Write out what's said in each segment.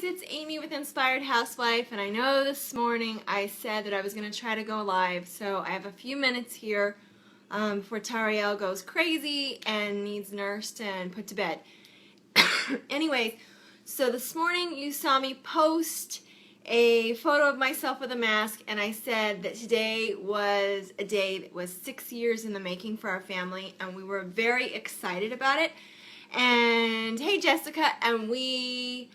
it's Amy with Inspired Housewife, and I know this morning I said that I was going to try to go live, so I have a few minutes here before Tariel goes crazy and needs nursed and put to bed. Anyways, so this morning you saw me post a photo of myself with a mask, and I said that today was a day that was 6 years in the making for our family, and we were very excited about it. And hey Jessica, and we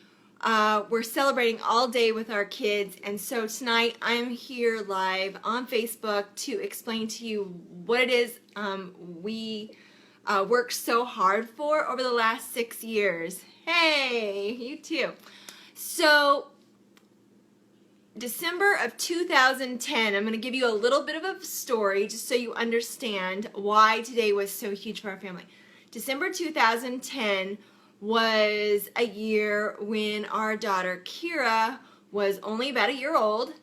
we're celebrating all day with our kids, and so tonight I'm here live on Facebook to explain to you what it is we worked so hard for over the last 6 years. Hey, you too. So December of 2010, I'm going to give you a little bit of a story just so you understand why today was so huge for our family. December 2010 was a year when our daughter Kira was only about a year old,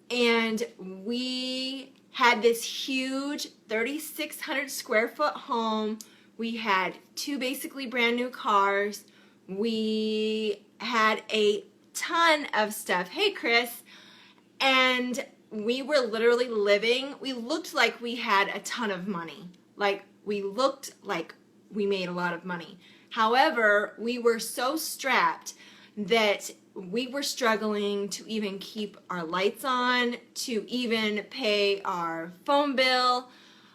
and we had this huge 3,600 square foot home. We had 2 basically brand new cars. We had a ton of stuff. Hey Chris. And we were literally living, we looked like we had a ton of money. Like, we looked like we made a lot of money. However, we were so strapped that we were struggling to even keep our lights on, to even pay our phone bill,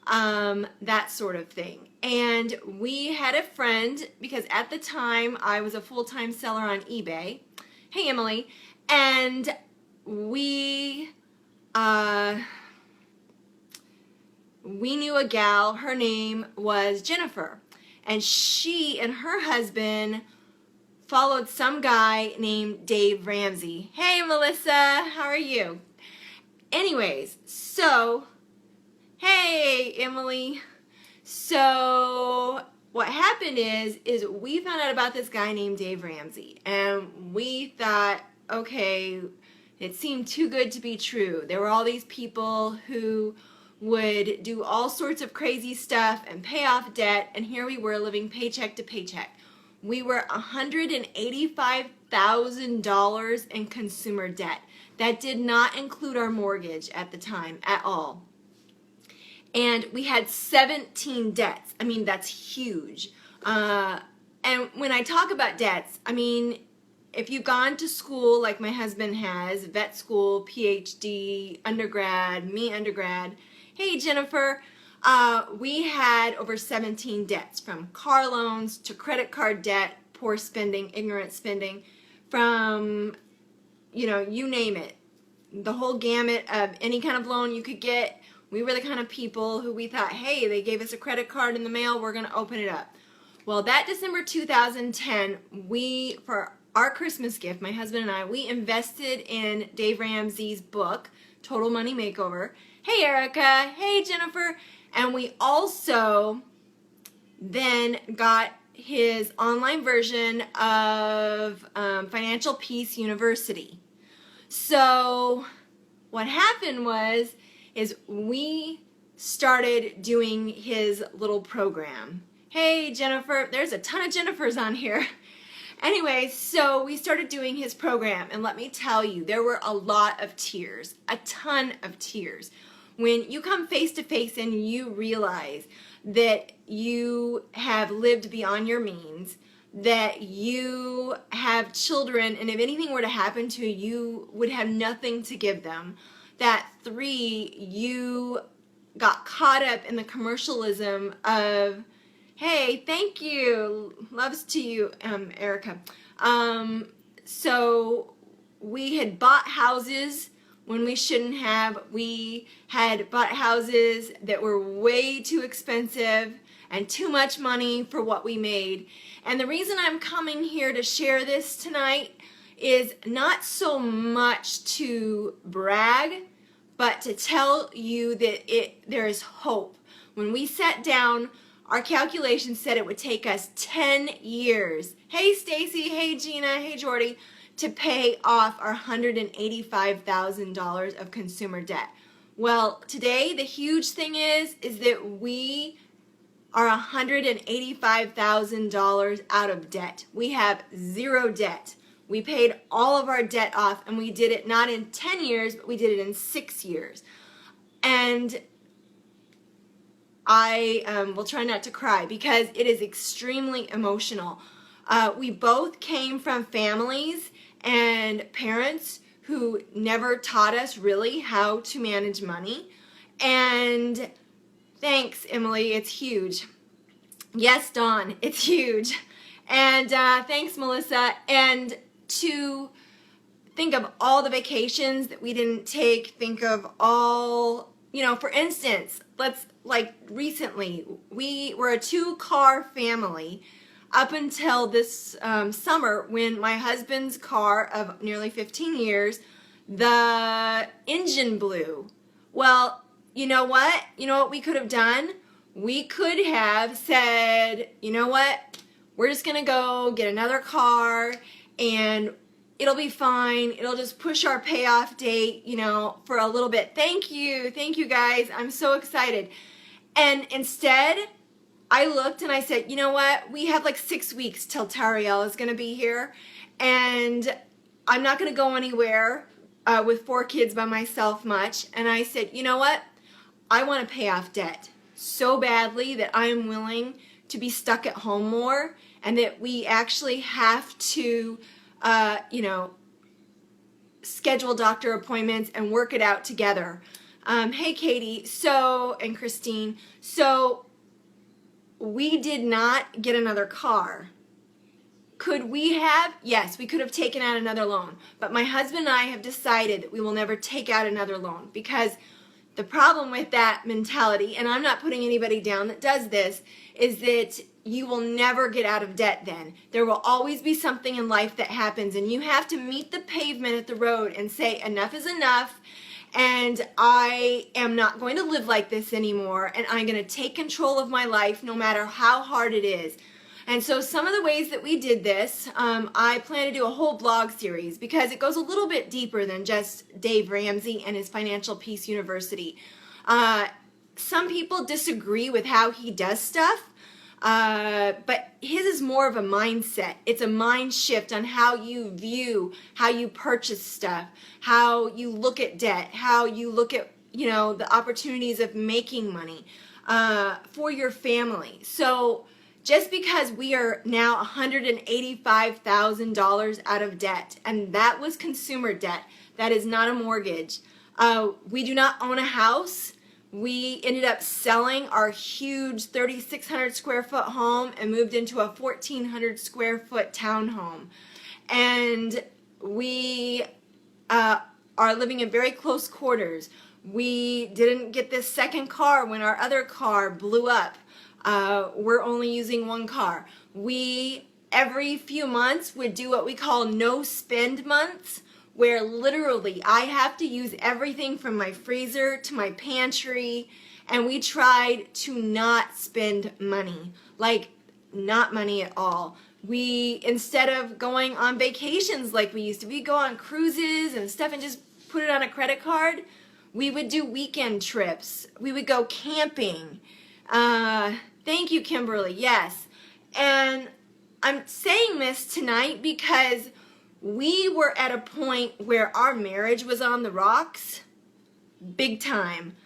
that sort of thing. And we had a friend, because at the time I was a full-time seller on eBay. Hey Emily. And we knew a gal, her name was Jennifer, and she and her husband followed some guy named Dave Ramsey. Hey Melissa, how are you? Anyways, so, hey Emily. So what happened is we found out about this guy named Dave Ramsey, and we thought, okay, it seemed too good to be true. There were all these people who would do all sorts of crazy stuff and pay off debt, and here we were living paycheck to paycheck. We were $185,000 in consumer debt. That did not include our mortgage at the time at all. And we had 17 debts. I mean, that's huge. And when I talk about debts, I mean, if you've gone to school like my husband has, vet school, PhD, undergrad, me undergrad, hey Jennifer, we had over 17 debts, from car loans to credit card debt, poor spending, ignorant spending, from, you name it. The whole gamut of any kind of loan you could get. We were the kind of people who we thought, hey, they gave us a credit card in the mail, we're going to open it up. Well, that December 2010, for our Christmas gift, my husband and I, we invested in Dave Ramsey's book, Total Money Makeover. Hey Erica, hey Jennifer. And we also then got his online version of Financial Peace University. So what happened is we started doing his little program. Hey Jennifer, there's a ton of Jennifers on here. Anyway, so we started doing his program, and let me tell you, there were a lot of tears, a ton of tears. When you come face to face and you realize that you have lived beyond your means, that you have children, and if anything were to happen to you, you would have nothing to give them. That 3, you got caught up in the commercialism of, hey, thank you, loves to you, Erica. So we had bought houses when we shouldn't have. We had bought houses that were way too expensive and too much money for what we made. And the reason I'm coming here to share this tonight is not so much to brag, but to tell you that there is hope. When we sat down, our calculations said it would take us 10 years. Hey Stacy, hey Gina, hey Jordy, to pay off our $185,000 of consumer debt. Well, today the huge thing is that we are $185,000 out of debt. We have 0 debt. We paid all of our debt off, and we did it not in 10 years, but we did it in 6 years. And I will try not to cry because it is extremely emotional. We both came from families and parents who never taught us really how to manage money. And thanks, Emily, it's huge. Yes, Dawn, it's huge. And thanks, Melissa. And to think of all the vacations that we didn't take, think of all, for instance, recently, we were a 2-car family up until this summer when my husband's car of nearly 15 years, the engine blew. Well, you know what? You know what we could have done? We could have said, you know what? We're just going to go get another car and it'll be fine. It'll just push our payoff date, for a little bit. Thank you. Thank you, guys. I'm so excited. And instead, I looked and I said, you know what? We have 6 weeks till Tariel is going to be here. And I'm not going to go anywhere with 4 kids by myself much. And I said, you know what? I want to pay off debt so badly that I am willing to be stuck at home more, and that we actually have to schedule doctor appointments and work it out together. Hey, Katie, and Christine, so we did not get another car. Could we have? Yes, we could have taken out another loan. But my husband and I have decided that we will never take out another loan, because the problem with that mentality, and I'm not putting anybody down that does this, is that you will never get out of debt then. There will always be something in life that happens, and you have to meet the pavement at the road and say, enough is enough, and I am not going to live like this anymore, and I'm going to take control of my life no matter how hard it is. And so some of the ways that we did this, I plan to do a whole blog series because it goes a little bit deeper than just Dave Ramsey and his Financial Peace University. Some people disagree with how he does stuff, but his is more of a mindset. It's a mind shift on how you view, how you purchase stuff, how you look at debt, how you look at, the opportunities of making money for your family. So just because we are now $185,000 out of debt, and that was consumer debt, that is not a mortgage. We do not own a house. We ended up selling our huge 3,600 square foot home and moved into a 1,400 square foot townhome. And we are living in very close quarters. We didn't get this second car when our other car blew up. We're only using one car. We, every few months, would do what we call no spend months, where literally I have to use everything from my freezer to my pantry, and we tried to not spend money, not money at all. We, instead of going on vacations like we used to, we go on cruises and stuff and just put it on a credit card. We would do weekend trips. We would go camping. Thank you, Kimberly. Yes. And I'm saying this tonight because we were at a point where our marriage was on the rocks. Big time.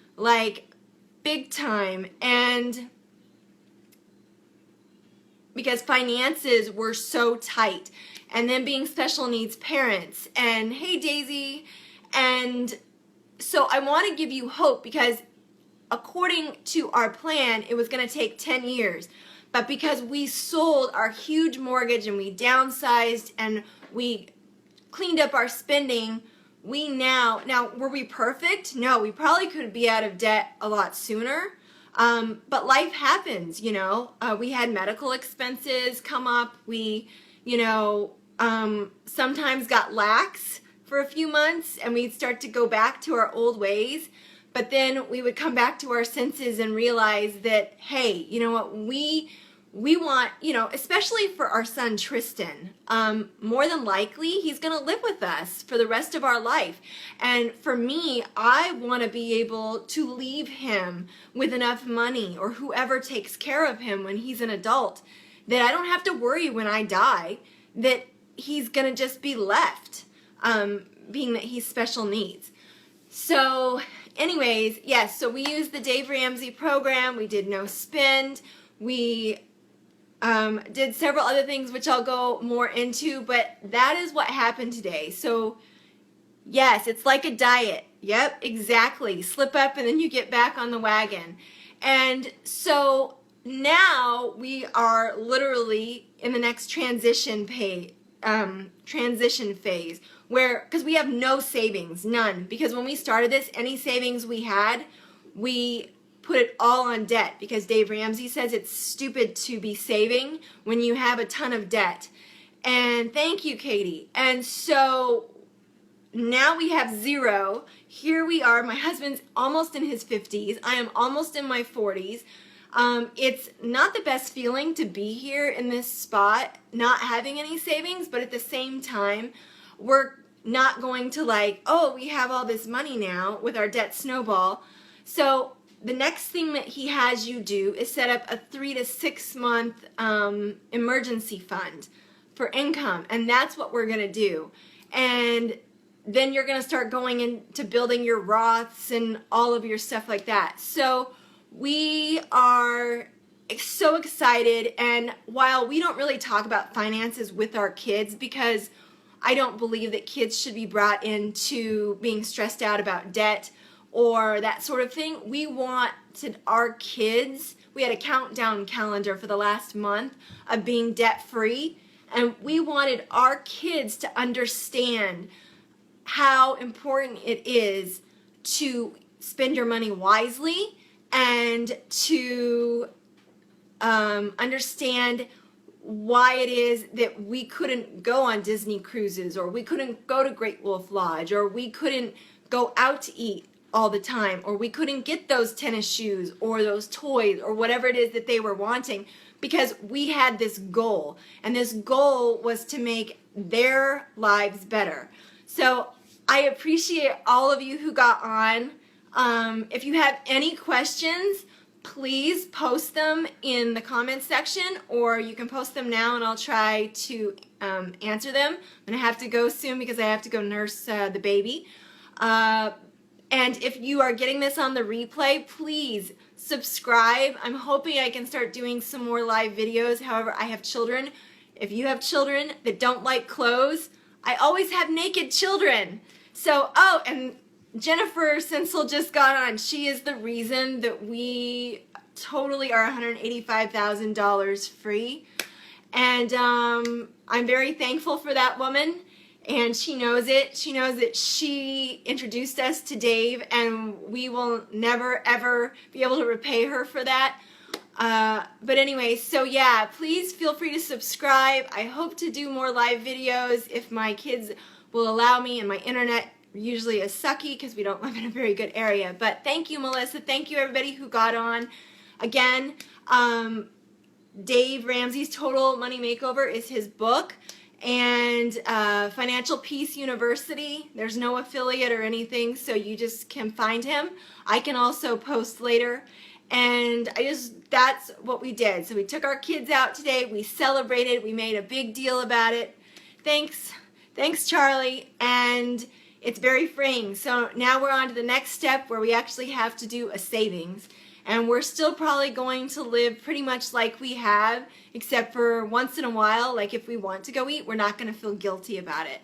Big time. And because finances were so tight. And then being special needs parents. And hey, Daisy. And so I want to give you hope, because according to our plan, it was going to take 10 years. But because we sold our huge mortgage and we downsized and we cleaned up our spending, we now were we perfect? No, we probably could be out of debt a lot sooner. But life happens, we had medical expenses come up. We, sometimes got lax for a few months, and we'd start to go back to our old ways. But then we would come back to our senses and realize that, hey, you know what, we want, especially for our son Tristan, more than likely he's going to live with us for the rest of our life. And for me, I want to be able to leave him with enough money, or whoever takes care of him when he's an adult, that I don't have to worry when I die, that he's going to just be left, being that he's special needs. So anyways, yes, so we used the Dave Ramsey program. We did no spend. We did several other things which I'll go more into, but that is what happened today. So yes, it's like a diet. Yep, exactly. Slip up and then you get back on the wagon. And so now we are literally in the next transition phase, where, because we have no savings, none. Because when we started this, any savings we had, we put it all on debt, because Dave Ramsey says it's stupid to be saving when you have a ton of debt. And thank you, Katie. And so now we have zero. Here we are. My husband's almost in his 50s. I am almost in my 40s. It's not the best feeling to be here in this spot, not having any savings, but at the same time, we're not going to like, oh, we have all this money now with our debt snowball. So the next thing that he has you do is set up a 3 to 6 month emergency fund for income, and that's what we're going to do. And then you're going to start going into building your Roths and all of your stuff like that. So we are so excited, and while we don't really talk about finances with our kids, because I don't believe that kids should be brought into being stressed out about debt or that sort of thing, we wanted our kids, we had a countdown calendar for the last month of being debt-free, and we wanted our kids to understand how important it is to spend your money wisely and to understand why it is that we couldn't go on Disney cruises, or we couldn't go to Great Wolf Lodge, or we couldn't go out to eat all the time, or we couldn't get those tennis shoes or those toys or whatever it is that they were wanting, because we had this goal, and this goal was to make their lives better. So I appreciate all of you who got on. If you have any questions, please post them in the comments section, or you can post them now and I'll try to answer them. I'm going to have to go soon because I have to go nurse the baby. And if you are getting this on the replay, please subscribe. I'm hoping I can start doing some more live videos. However, I have children. If you have children that don't like clothes, I always have naked children. So, oh, and Jennifer Sinsel just got on. She is the reason that we totally are $185,000 free. And I'm very thankful for that woman. And she knows it. She knows that she introduced us to Dave, and we will never, ever be able to repay her for that. But anyway, so yeah, please feel free to subscribe. I hope to do more live videos if my kids will allow me, and my internet usually is sucky because we don't live in a very good area. But thank you, Melissa. Thank you, everybody who got on. Again, Dave Ramsey's Total Money Makeover is his book. And Financial Peace University, there's no affiliate or anything, so you just can find him. I can also post later. And that's what we did. So we took our kids out today, we celebrated, we made a big deal about it. Thanks, Charlie. And it's very freeing. So now we're on to the next step where we actually have to do a savings. And we're still probably going to live pretty much like we have, except for once in a while, like if we want to go eat, we're not going to feel guilty about it.